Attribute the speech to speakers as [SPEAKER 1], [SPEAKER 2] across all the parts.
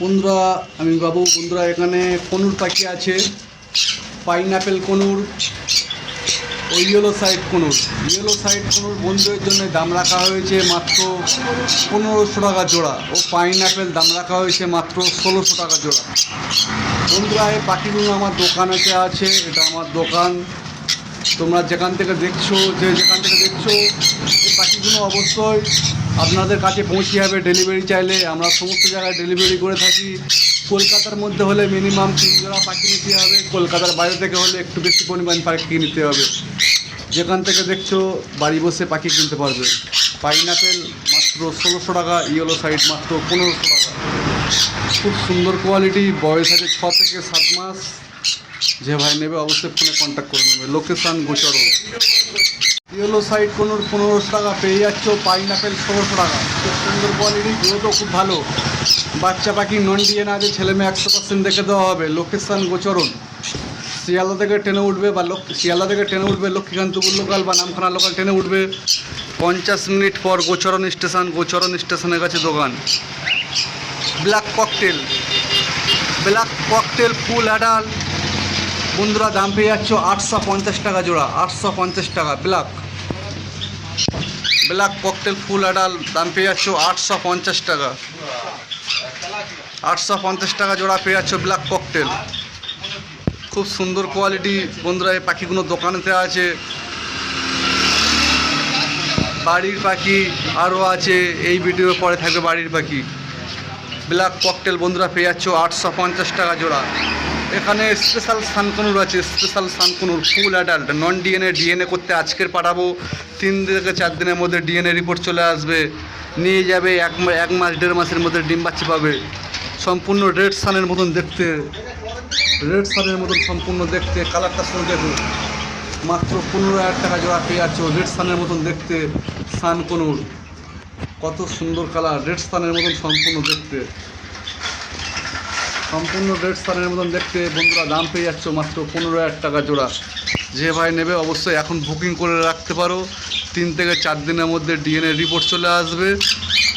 [SPEAKER 1] বন্ধুরা আমি বাবু। বন্ধুরা এখানে কনুর পাখি আছে, পাইনাপেল কনুর ও yellow side conure. Yellow side conure বন্ধুদের জন্য দাম রাখা হয়েছে মাত্র 1500 টাকা জোড়া, ও পাইনাপেল দাম রাখা হয়েছে মাত্র 1600 টাকা জোড়া। বন্ধুরা এই পাখিগুলো আমার দোকানেতে আছে, এটা আমার দোকান। তোমরা যেখান থেকে দেখছো এই পাখিগুলো অবশ্যই আপনাদের কাছে পৌঁছে যাবে। ডেলিভারি চাইলে আমরা সমস্ত জায়গায় ডেলিভারি করে থাকি। কলকাতার মধ্যে হলে মিনিমাম 3 জোড়া পাখি নিতে হবে, কলকাতার বাইরে থেকে হলে একটু বেশি পরিমাণ পাখি নিতে হবে। যেখান থেকে দেখছো বাড়ি বসে পাখি কিনতে পারবে। পাইনাপেল মাত্র 1600 টাকা, ইয়েলো সাইড মাত্র 1500 টাকা। খুব সুন্দর কোয়ালিটি, বয়স আছে 6 থেকে 7 মাস। যে ভাই নেবে অবশ্যই ফোনে কন্ট্যাক্ট করে নেবে। লোকেশান গোচরণ। ইয়েলো সাইড কোনোর 1500 টাকা পেয়ে যাচ্ছ, পাইনাপেল 1600 টাকা। খুব সুন্দর কোয়ালিটি, গ্রোথও খুব ভালো। বাচ্চা পাখি নন ডিএনএ আছে, ছেলে মেয়ে 100% দেখে দেওয়া হবে। লোকেশান গোচরণ। শিয়ালদা থেকে ট্রেনে উঠবে লক্ষ্মীকান্তপুর লোকাল বা নামখানা লোকাল ট্রেনে উঠবে। 50 মিনিট পর গোচরণ স্টেশনের কাছে দোকান। ব্ল্যাক ককটেল ফুল অ্যাডাল্ট বন্ধুরা দাম পেয়ে যাচ্ছ 850 টাকা জোড়া। 850 টাকা ব্ল্যাক ককটেল ফুল অ্যাডাল্ট দাম পেয়ে যাচ্ছ 850 টাকা। 850 টাকা জোড়া পেয়ে যাচ্ছ ব্ল্যাক ককটেল। খুব সুন্দর কোয়ালিটি বন্ধুরা। এই পাখিগুলো দোকানেতে আছে। বাড়ির পাখি আরও আছে, এই ভিডিওর পরে থাকবে বাড়ির পাখি। ব্ল্যাক ককটেল বন্ধুরা পেয়ে যাচ্ছ 850 টাকা জোড়া। এখানে স্পেশাল সানকনুর আছে, ফুল অ্যাডাল্ট নন ডিএনএ করতে আজকের পাঠাবো। 3 থেকে 4 দিনের মধ্যে ডিএনএ রিপোর্ট চলে আসবে। নিয়ে যাবে 1 মাস 1.5 মাসের মধ্যে ডিম বাচ্চা পাবে। সম্পূর্ণ রেড সানের মতন দেখতে, সম্পূর্ণ দেখতে। কালারটা শুনে দেখুন, মাত্র 15,000 টাকা জোড়া পেয়ে যাচ্ছ। রেড সানের মতন দেখতে সানকনুর, কত সুন্দর কালার। রেড সানের মতন সম্পূর্ণ রেড সানের মতন দেখতে বন্ধুরা দাম পেয়ে যাচ্ছ মাত্র 15,000 টাকা জোড়া। যে ভাই নেবে অবশ্যই এখন বুকিং করে রাখতে পারো। 3 থেকে 4 দিনের মধ্যে ডিএনএ রিপোর্ট চলে আসবে,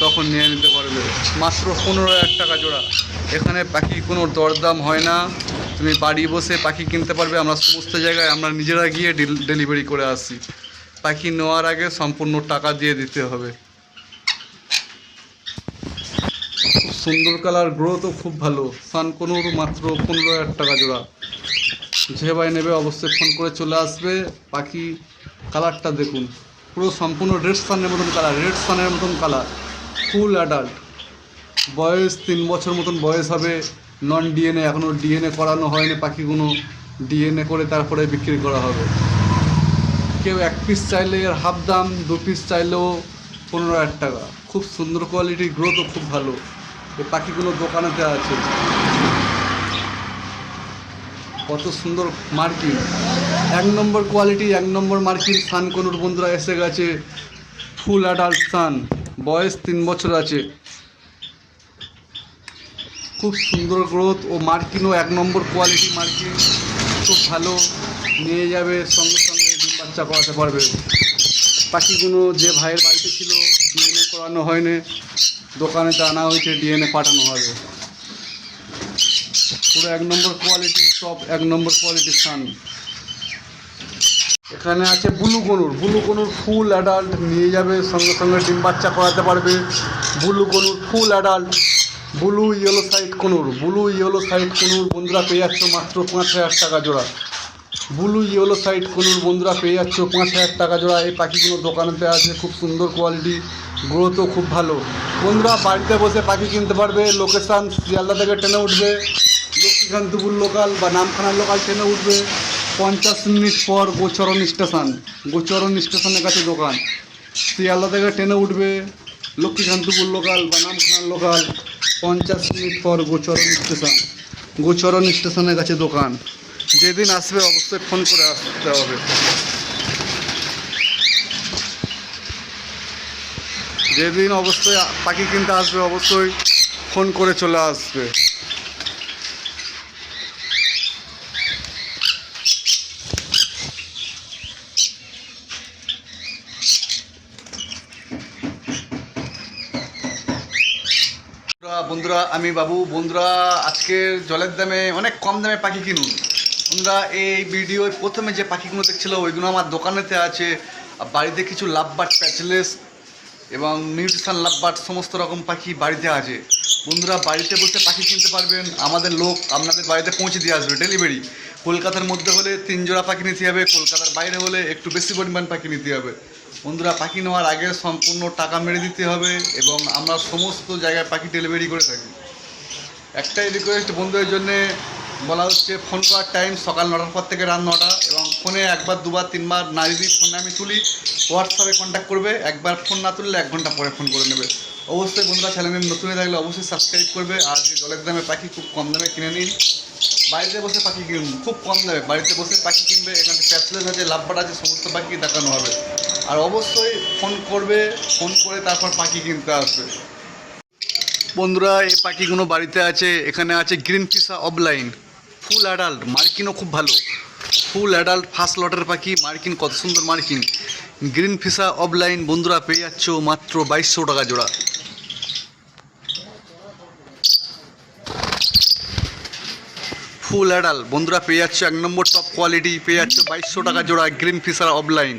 [SPEAKER 1] তখন নিয়ে নিতে পারবে। মাত্র 15,000 টাকা জোড়া। এখানে পাখি কোনো দরদাম হয় না, তুমি বাড়ি বসে পাখি কিনতে পারবে। আমরা সমস্ত জায়গায় আমরা নিজেরা গিয়ে ডেলিভারি করে আসি। পাখি নেওয়ার আগে সম্পূর্ণ টাকা দিয়ে দিতে হবে। সুন্দর কালার, গ্রোথও খুব ভালো। সানকনুর মাত্র 15,000 টাকা জোড়া। যে ভাই নেবে অবশ্যই ফোন করে চলে আসবে। পাখি কালারটা দেখুন, পুরো সম্পূর্ণ রেড সানের মতন কালার। ফুল অ্যাডাল্ট, বয়স 3 বছর মতন বয়স হবে। নন ডিএনএ, এখনও ডিএনএ করানো হয়নি পাখিগুলো। ডিএনএ করে তারপরে বিক্রি করা হবে। কেউ 1 পিস চাইলে এর হাফ দাম, 2 পিস চাইলেও 15,000 টাকা। খুব সুন্দর কোয়ালিটি, গ্রোথও খুব ভালো। এই পাখিগুলো দোকানেতে আছে। কত সুন্দর মার্কিং, 1 নম্বর কোয়ালিটি, 1 নম্বর মার্কিং সানকনুর বন্ধুরা এসে গেছে। ফুল অ্যাডাল্ট সান, বয়স 3 বছর আছে। খুব সুন্দর গ্রোথ ও মার্কিংও 1 নম্বর কোয়ালিটি মার্কিং, খুব ভালো। নিয়ে যাবে, সঙ্গে সঙ্গে ডিম বাচ্চা করাতে পারবে। পাখিগুলো যে ভাইয়ের বাড়িতে ছিল ডিএনএ করানো হয়নি, দোকানেতে আনা হয়েছে, ডিএনএ পাঠানো হবে। পুরো 1 নম্বর কোয়ালিটি, টপ 1 নম্বর কোয়ালিটি সান। এখানে আছে ব্লু কনুর ফুল অ্যাডাল্ট, নিয়ে যাবে, সঙ্গে সঙ্গে ডিম বাচ্চা করাতে পারবে। Blue conure full adult. Blue yellow side conure বন্ধুরা পেয়ে যাচ্ছ মাত্র 5,000 টাকা জোড়া। ব্লু ইয়েলো সাইড কনুর বন্ধুরা পেয়ে যাচ্ছ 5,000 টাকা জোড়া। এই পাখিগুলো দোকানেতে আছে, খুব সুন্দর কোয়ালিটি, গ্রোথও খুব ভালো। বন্ধুরা বাড়িতে বসে পাখি কিনতে পারবে। লোকেশান শিয়ালদা থেকে ট্রেনে উঠবে লক্ষ্মীকান্তপুর লোকাল বা নামখানা লোকাল ট্রেনে উঠবে। 50 মিনিট পর গোচরণ স্টেশনের কাছে দোকান। শিয়ালদা থেকে ট্রেনে উঠবে লক্ষ্মীকান্তপুর লোকাল বা নামখানা লোকাল। 50 মিনিট পর গোচরণ স্টেশনের কাছে দোকান। যেদিন আসবে অবশ্যই ফোন করে আসতে হবে। যেদিন অবশ্যই পাখি কিনতে আসবে অবশ্যই ফোন করে চলে আসবে। বন্ধুরা আমি বাবু। বন্ধুরা আজকের জলের দামে অনেক কম দামে পাখি কিনুন। বন্ধুরা এই ভিডিও প্রথমে যে পাখিগুলো দেখছিল ওইগুলো আমার দোকানেতে আছে। বাড়িতে কিছু লাভবার্ড, প্যাচলেস এবং মিউটেশন লাভবার্ড সমস্ত রকম পাখি বাড়িতে আছে। বন্ধুরা বাড়িতে বসে পাখি কিনতে পারবেন। আমাদের লোক আপনাদের বাড়িতে পৌঁছে দিয়ে আসবে, ডেলিভারি। কলকাতার মধ্যে হলে 3 জোড়া পাখি নিতে হবে, কলকাতার বাইরে হলে একটু বেশি পরিমাণ পাখি নিতে হবে। বন্ধুরা পাখি নেওয়ার আগে সম্পূর্ণ টাকা মেরে দিতে হবে এবং আমরা সমস্ত জায়গায় পাখি ডেলিভারি করে থাকি। একটাই রিকোয়েস্ট বন্ধুদের জন্যে বলা হচ্ছে, ফোন করার টাইম সকাল 9টার পর থেকে রাত 9টা, এবং ফোনে একবার দুবার তিনবার না যদি ফোনে আমি তুলি হোয়াটসঅ্যাপে কন্ট্যাক্ট করবে। একবার ফোন না তুললে 1 ঘন্টা পরে ফোন করে নেবে। অবশ্যই বন্ধুরা চ্যানেলের নতুন হয়ে থাকলে অবশ্যই সাবস্ক্রাইব করবে। আর যে জলের দামে পাখি খুব কম দামে কিনে নিন। বাড়িতে বসে পাখি কিনুন খুব কম দামে। বাড়িতে বসে পাখি কিনবে, এখানে প্যাচলেস আছে, লাভবার্ড আছে, সমস্ত পাখি দেখানো হবে। আর অবশ্যই ফোন করবে, ফোন করে তারপর পাখি কিনতে আসবে। বন্ধুরা এই পাখিগুলো বাড়িতে আছে। এখানে আছে green Fischer opaline, full adult, মার্কিনও খুব ভালো। ফুল অ্যাডাল্ট ফার্স্ট লটের পাখি, মার্কিন কত সুন্দর মার্কিন। গ্রিন ফিশার অফলাইন বন্ধুরা পেয়ে যাচ্ছ মাত্র 2200 টাকা জোড়া। ফুল অ্যাডাল্ট বন্ধুরা পেয়ে যাচ্ছ 1 নম্বর টপ কোয়ালিটি, পেয়ে যাচ্ছ 2200 টাকা জোড়া গ্রিন ফিশার অফলাইন।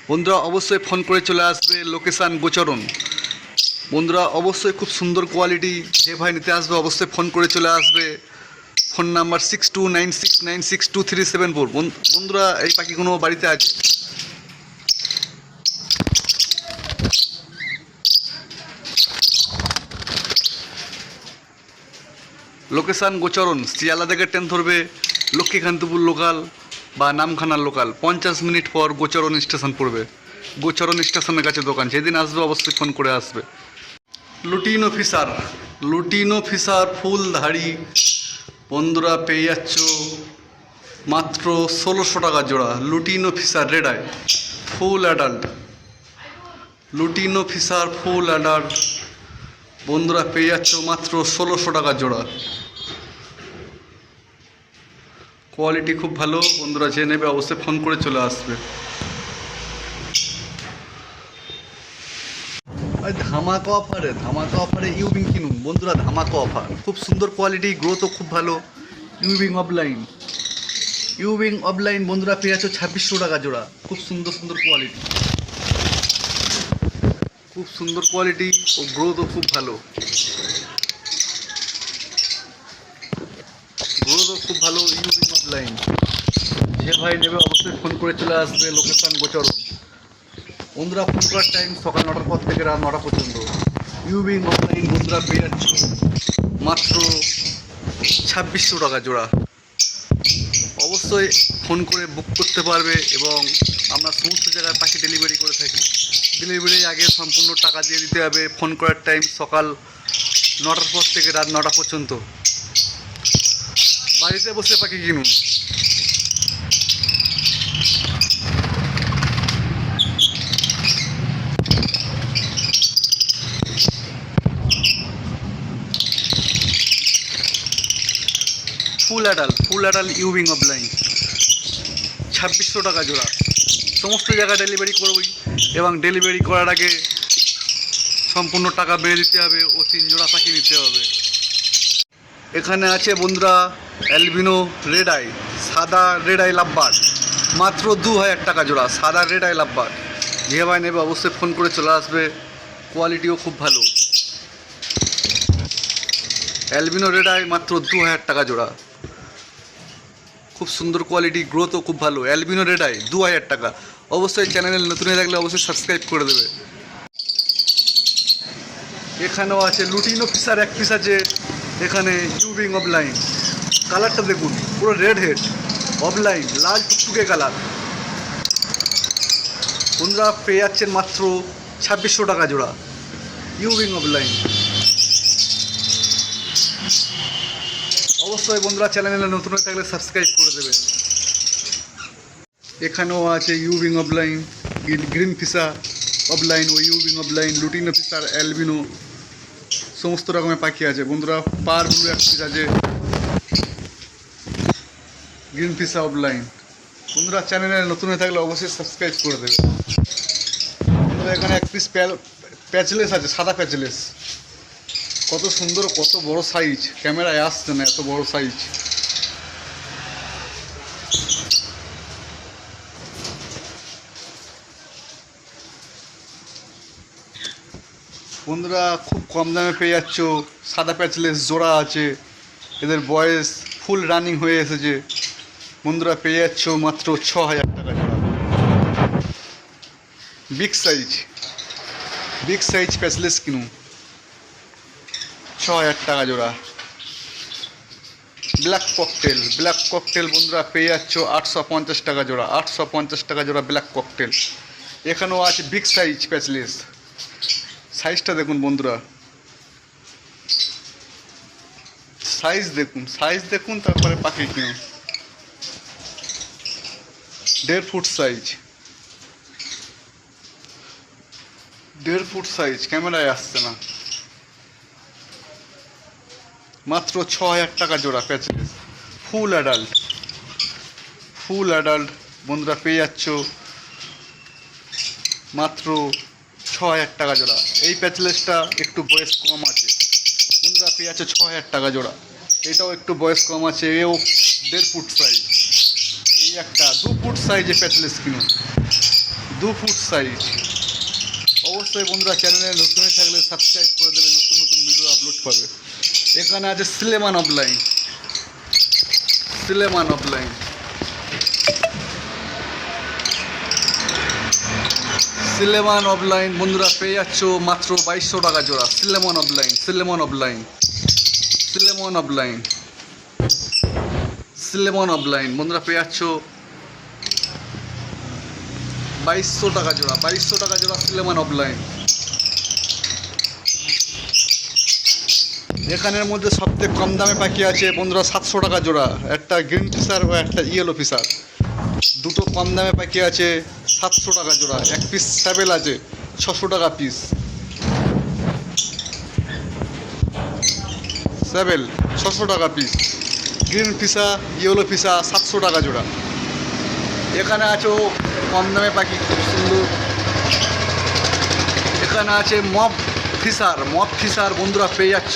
[SPEAKER 1] বন্ধুরা অবশ্যই ফোন করে চলে আসবে, লোকেশান গোচরণ। বন্ধুরা অবশ্যই খুব সুন্দর কোয়ালিটি, যে ভাই নিতে আসবে অবশ্যই ফোন করে চলে আসবে। Phone number 6296962374। বন্ধুরা এই পাখিগুলো বাড়িতে আছে। লোকেশান গোচরণ, শিয়ালদা থেকে ট্রেন ধরবে লক্ষ্মীকান্তপুর লোকাল বা নামখানার লোকাল, 50 মিনিট পর গোচরণ স্টেশন পড়বে। গোচরণ স্টেশনের কাছে দোকান, যেদিন আসবে অবশ্যই ফোন করে আসবে। Lutino fischer, lutino fischer full ধাড়ি বন্ধুরা পেয়ে যাচ্ছ মাত্র 1600 টাকা জোড়া। Lutino fischer red eye full adult, lutino fischer full adult বন্ধুরা পেয়ে যাচ্ছ মাত্র 1600 টাকা জোড়া। কোয়ালিটি খুব ভালো। বন্ধুরা যে নেবে অবশ্যই ফোন করে চলে আসবে। ধামাকা অফারে ইউবিং কিনুন বন্ধুরা, ধামাকা অফার, খুব সুন্দর কোয়ালিটি, গ্রোথও খুব ভালো। ইউবিং অফলাইন বন্ধুরা পেয়ে যাচ্ছ 2600 টাকা জোড়া। খুব সুন্দর কোয়ালিটি, খুব সুন্দর কোয়ালিটি ও গ্রোথও খুব ভালো, ইউবিং অফলাইন। যে ভাই নেবে অবশ্যই ফোন করে চলে আসবে, লোকেশান গোচরণ। বন্ধুরা ফোন করার টাইম সকাল 9টার পর থেকে রাত 9টা পর্যন্ত। ইউবিং অফলাইন বন্ধুরা পেয়ে যাচ্ছ মাত্র 2600 টাকা জোড়া। অবশ্যই ফোন করে বুক করতে পারবে এবং আমরা সমস্ত জায়গায় পাখি ডেলিভারি করে থাকি। ডেলিভারির আগে সম্পূর্ণ টাকা দিয়ে দিতে হবে। ফোন করার টাইম সকাল 9টার পর থেকে রাত 9টা পর্যন্ত। বাড়িতে বসে পাখি কিনুন। ফুল অ্যাডাল্ট ইউবিং অফলাইন 2600 টাকা জোড়া। সমস্ত জায়গায় ডেলিভারি করবই এবং ডেলিভারি করার আগে সম্পূর্ণ টাকা বেড়ে দিতে হবে ও 3 জোড়া পাখি নিতে হবে। এখানে আছে বন্ধুরা অ্যালবিনো রেড আই, সাদা রেড আই লাভবার্ড, মাত্র 2000 টাকা জোড়া। সাদা রেড আই লাভবার্ড যে ভাই নেবে অবশ্যই ফোন করে চলে আসবে। কোয়ালিটিও খুব ভালো। অ্যালবিনো রেড আই মাত্র 2000 টাকা জোড়া। খুব সুন্দর কোয়ালিটি, গ্রোথও খুব ভালো। অ্যালবিনো রেড আই 2000 টাকা। অবশ্যই চ্যানেলে নতুন হয়ে থাকলে অবশ্যই সাবস্ক্রাইব করে দেবে। এখানেও আছে লুটিনো ফিশার, এক পিস আছে এখানে ইউবিং অফলাইন। কালারটা দেখুন, পুরো রেড হেড অফলাইন, লাল টুকটুকে কালার। বন্ধুরা পেয়ে যাচ্ছেন মাত্র 2600 টাকা জোড়া ইউবিং অফলাইন। অবশ্যই বন্ধুরা চ্যানেলে নতুন হয়ে থাকলে সাবস্ক্রাইব করে দেবে। এখানেও আছে ইউবিং অফলাইন, গ্রিন ফিশার অফলাইন ও ইউবিং অফলাইন, লুটিনো ফিশার, অ্যালবিনো, সমস্ত রকমের পাখি আছে। বন্ধুরা পার ব্লু এক পিস আছে, গ্রিন ফিশার অফলাইন। বন্ধুরা চ্যানেলে নতুন হয়ে থাকলে অবশ্যই সাবস্ক্রাইব করে দেবে। বন্ধুরা এখানে এক পিস প্যাচলেস আছে, সাদা প্যাচলেস। কত সুন্দর, কত বড় সাইজ, ক্যামেরায় আসছে না এত বড় সাইজ। বন্ধুরা খুব কম দামে পেয়ে যাচ্ছ, সাদা প্যাচলেস জোড়া আছে, এদের বয়স ফুল রানিং হয়ে এসেছে। বন্ধুরা পেয়ে যাচ্ছ মাত্র 6,000 টাকা জোড়া। বিগ সাইজ প্যাচলেস কিনুন, 6,000 টাকা জোড়া। ব্ল্যাক ককটেল বন্ধুরা পেয়ে যাচ্ছ 850 টাকা জোড়া, 850 টাকা জোড়া ব্ল্যাক ককটেল। এখানেও আছে বিগ সাইজ প্যাচলেস, সাইজটা দেখুন বন্ধুরা, সাইজ দেখুন তারপরে পাখি কিনুন। 1.5 ফুট সাইজ, 1.5 ফুট সাইজ, ক্যামেরায় আসছে না। মাত্র 6,000 টাকা জোড়া প্যাচলেস, ফুল অ্যাডাল্ট বন্ধুরা পেয়ে যাচ্ছ মাত্র 6,000 টাকা জোড়া। এই প্যাচলেসটা একটু বয়স কম আছে, বন্ধুরা পেয়ে যাচ্ছে 6,000 টাকা জোড়া। এটাও একটু বয়স কম আছে, এও 1.5 ফুট সাইজ। এই একটা 2 ফুট সাইজে প্যাচলেস কিনুন, 2 ফুট সাইজ। অবশ্যই বন্ধুরা চ্যানেলে নতুন হয়ে থাকলে সাবস্ক্রাইব করে দেবে, নতুন ভিডিও আপলোড করবে। এখানে আছে সিলেমান অফলাইন বন্ধুরা পেয়ে যাচ্ছ মাত্র 2200 টাকা জোড়া। সিলেমান অফলাইন বন্ধুরা পেয়ে যাচ্ছ 2200 টাকা জোড়া, 2200 টাকা জোড়া সিলেমান অফলাইন। এখানের মধ্যে সবথেকে কম দামে পাখি আছে বন্ধুরা 700 টাকা জোড়া, একটা গ্রিন ফিশার ও একটা ইয়েলো ফিশার। দুটো কম দামে পাখি আছে 700 টাকা জোড়া। এক পিস স্যাবেল আছে 600 টাকা পিস, স্যাবেল 600 টাকা piece. Green fischer, yellow fischer 700 টাকা জোড়া। এখানে আছে কম দামে পাখি খুব সুন্দর, এখানে আছে মপ ফিশার বন্ধুরা পেয়ে যাচ্ছ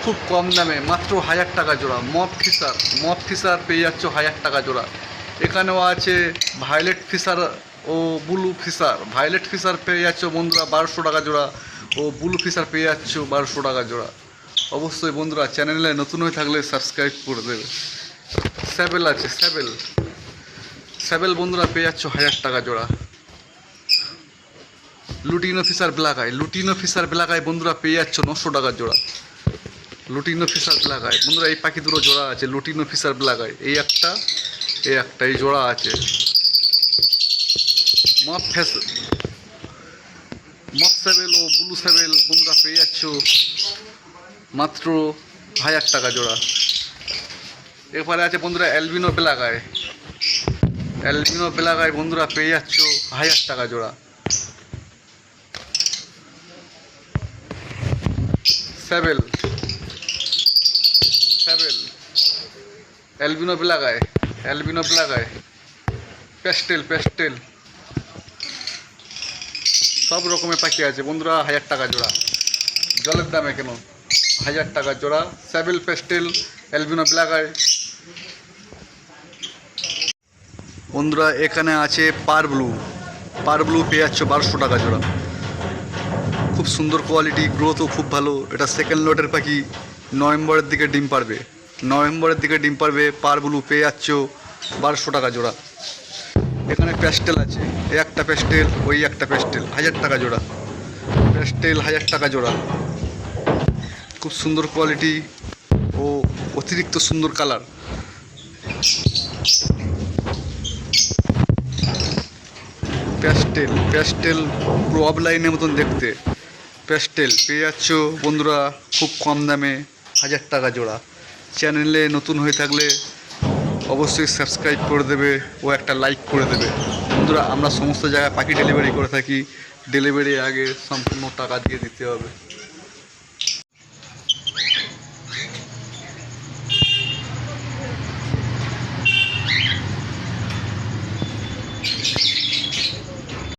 [SPEAKER 1] খুব কম দামে মাত্র 1000 টাকা জোড়া। মপ ফিশার পেয়ে যাচ্ছ 1000 টাকা জোড়া। এখানেও আছে ভায়োলেট ফিশার ও ব্লু ফিশার। ভায়োলেট ফিশার পেয়ে যাচ্ছ বন্ধুরা 1200 টাকা জোড়া, ও ব্লু ফিশার পেয়ে যাচ্ছ 1200 টাকা জোড়া। অবশ্যই বন্ধুরা চ্যানেলে নতুন হয়ে থাকলে সাবস্ক্রাইব করে দেবে। স্যাবেল বন্ধুরা পেয়ে যাচ্ছ 1000 টাকা জোড়া। লুটিনো ফিশার ব্ল্যাক আই বন্ধুরা পেয়ে যাচ্ছ 900 টাকা জোড়া। লুটিনো ফিশার ব্ল্যাক আই বন্ধুরা, এই পাখি দুটো জোড়া আছে, লুটিনো ফিশার ব্ল্যাক আই। এই একটা এই জোড়া আছে। মপ স্যাবেল ও ব্লু স্যাবেল বন্ধুরা পেয়ে যাচ্ছ মাত্র 1000 টাকা জোড়া। এরপরে আছে বন্ধুরা অ্যালবিনো ব্ল্যাক আই বন্ধুরা পেয়ে যাচ্ছ 1000 টাকা জোড়া। স্যাবেল অ্যালবিনো ব্ল্যাক আই প্যাস্টেল সব রকমের পাখি আছে বন্ধুরা 1000 টাকা জোড়া। জলের দামে কেন 1000 টাকা জোড়া। স্যাবেল, প্যাস্টেল, অ্যালবিনো ব্ল্যাক আই। বন্ধুরা এখানে আছে পার ব্লু পেয়ে যাচ্ছ 1200 টাকা জোড়া। খুব সুন্দর কোয়ালিটি, গ্রোথও খুব ভালো। এটা সেকেন্ড লটের পাখি, নভেম্বরের দিকে ডিম পারবে। পার ব্লু পেয়ে যাচ্ছ 1200 টাকা জোড়া। এখানে প্যাস্টেল আছে, এই একটা প্যাস্টেল, ওই একটা প্যাস্টেল, 1000 টাকা জোড়া। প্যাস্টেল 1000 টাকা জোড়া। খুব সুন্দর কোয়ালিটি ও অতিরিক্ত সুন্দর কালার। প্যাস্টেল পুরো অফলাইনের মতন দেখতে। প্যাস্টেল পেয়ে যাচ্ছ বন্ধুরা খুব কম দামে 1000 টাকা জোড়া। চ্যানেলে নতুন হয়ে থাকলে অবশ্যই সাবস্ক্রাইব করে দেবে ও একটা লাইক করে দেবে। বন্ধুরা আমরা সমস্ত জায়গায় পাখি ডেলিভারি করে থাকি, ডেলিভারি আগে সম্পূর্ণ টাকা দিয়ে দিতে হবে।